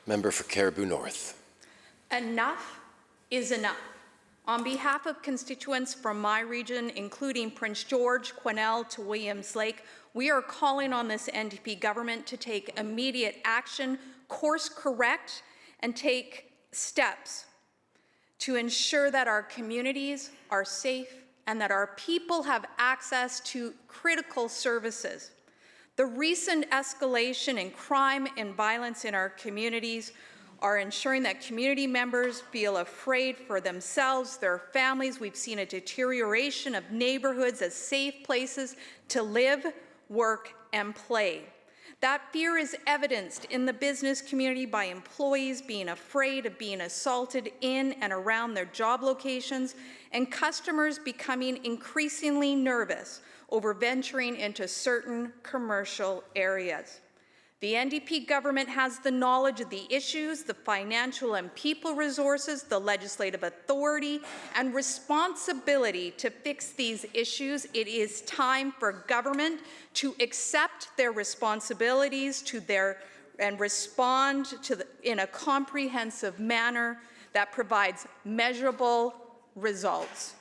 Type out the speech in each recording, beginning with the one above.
Member for Caribou North. Enough is enough. On behalf of constituents from my region, including Prince George, Quesnel to Williams Lake, we are calling on this NDP government to take immediate action, course correct, and take steps to ensure that our communities are safe and that our people have access to critical services. The recent escalation in crime and violence in our communities are ensuring that community members feel afraid for themselves, their families. We've seen a deterioration of neighborhoods as safe places to live, work, and play. That fear is evidenced in the business community by employees being afraid of being assaulted in and around their job locations, and customers becoming increasingly nervous over venturing into certain commercial areas. The NDP government has the knowledge of the issues, the financial and people resources, the legislative authority, and responsibility to fix these issues. It is time for government to accept their responsibilities and respond in a comprehensive manner that provides measurable results.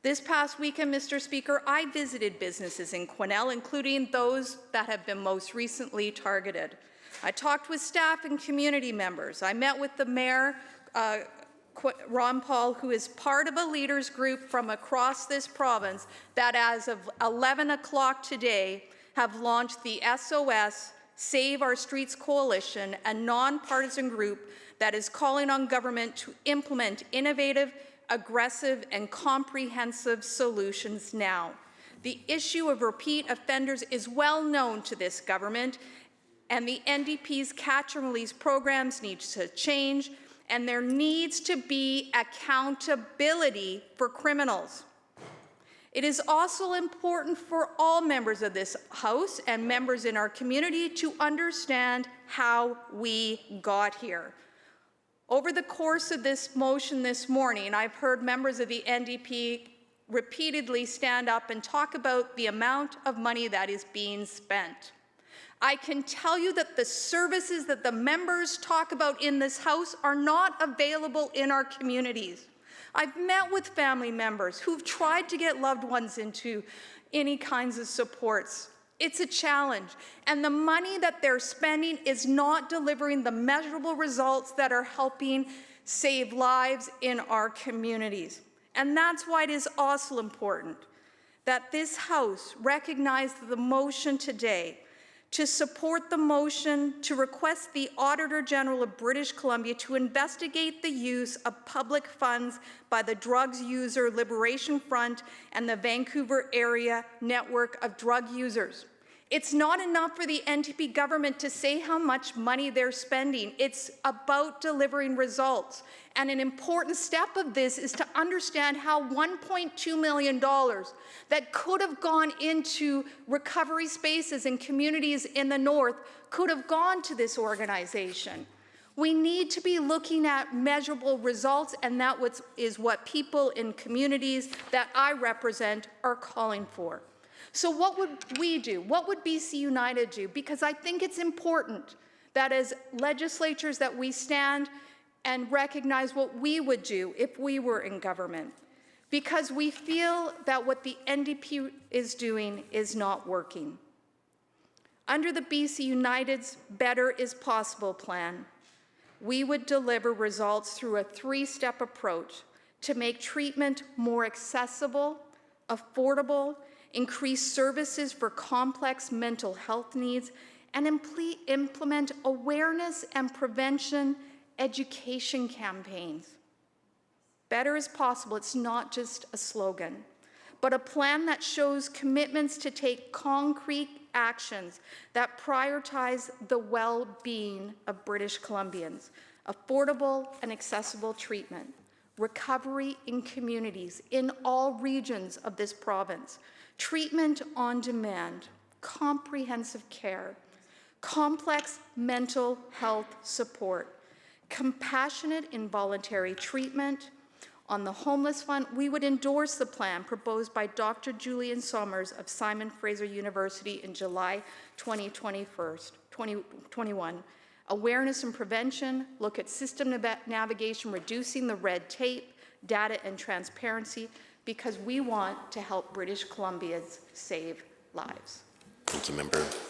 This past weekend, Mr. Speaker, I visited businesses in Quesnel, including those that have been most recently targeted. I talked with staff and community members. I met with the Mayor, Ron Paul, who is part of a leaders group from across this province that as of 11 o'clock today have launched the SOS Save Our Streets Coalition, a nonpartisan group that is calling on government to implement innovative, aggressive, and comprehensive solutions now. The issue of repeat offenders is well known to this government, and the NDP's catch and release programs need to change, and there needs to be accountability for criminals. It is also important for all members of this House and members in our community to understand how we got here. Over the course of this motion this morning, I've heard members of the NDP repeatedly stand up and talk about the amount of money that is being spent. I can tell you that the services that the members talk about in this House are not available in our communities. I've met with family members who've tried to get loved ones into any kinds of supports. It's a challenge, and the money that they're spending is not delivering the measurable results that are helping save lives in our communities. And that's why it is also important that this House recognize the motion today to support the motion to request the Auditor General of British Columbia to investigate the use of public funds by the Drugs User Liberation Front and the Vancouver Area Network of Drug Users. It's not enough for the NDP government to say how much money they're spending. It's about delivering results. And an important step of this is to understand how $1.2 million that could have gone into recovery spaces in communities in the North could have gone to this organization. We need to be looking at measurable results, and that is what people in communities that I represent are calling for. So what would we do? What would BC United do? Because I think it's important that as legislatures that we stand and recognize what we would do if we were in government. Because we feel that what the NDP is doing is not working. Under the BC United's Better is Possible plan, we would deliver results through a three-step approach to make treatment more accessible, affordable, increase services for complex mental health needs, and implement awareness and prevention education campaigns. Better is possible. It's not just a slogan, but a plan that shows commitments to take concrete actions that prioritize the well-being of British Columbians, affordable and accessible treatment, recovery in communities in all regions of this province, treatment on demand, comprehensive care, complex mental health support, compassionate involuntary treatment. On the Homeless Fund, we would endorse the plan proposed by Dr. Julian Somers of Simon Fraser University in July 2021, Awareness and prevention, look at system navigation, reducing the red tape, data and transparency, because we want to help British Columbians save lives. Councilmember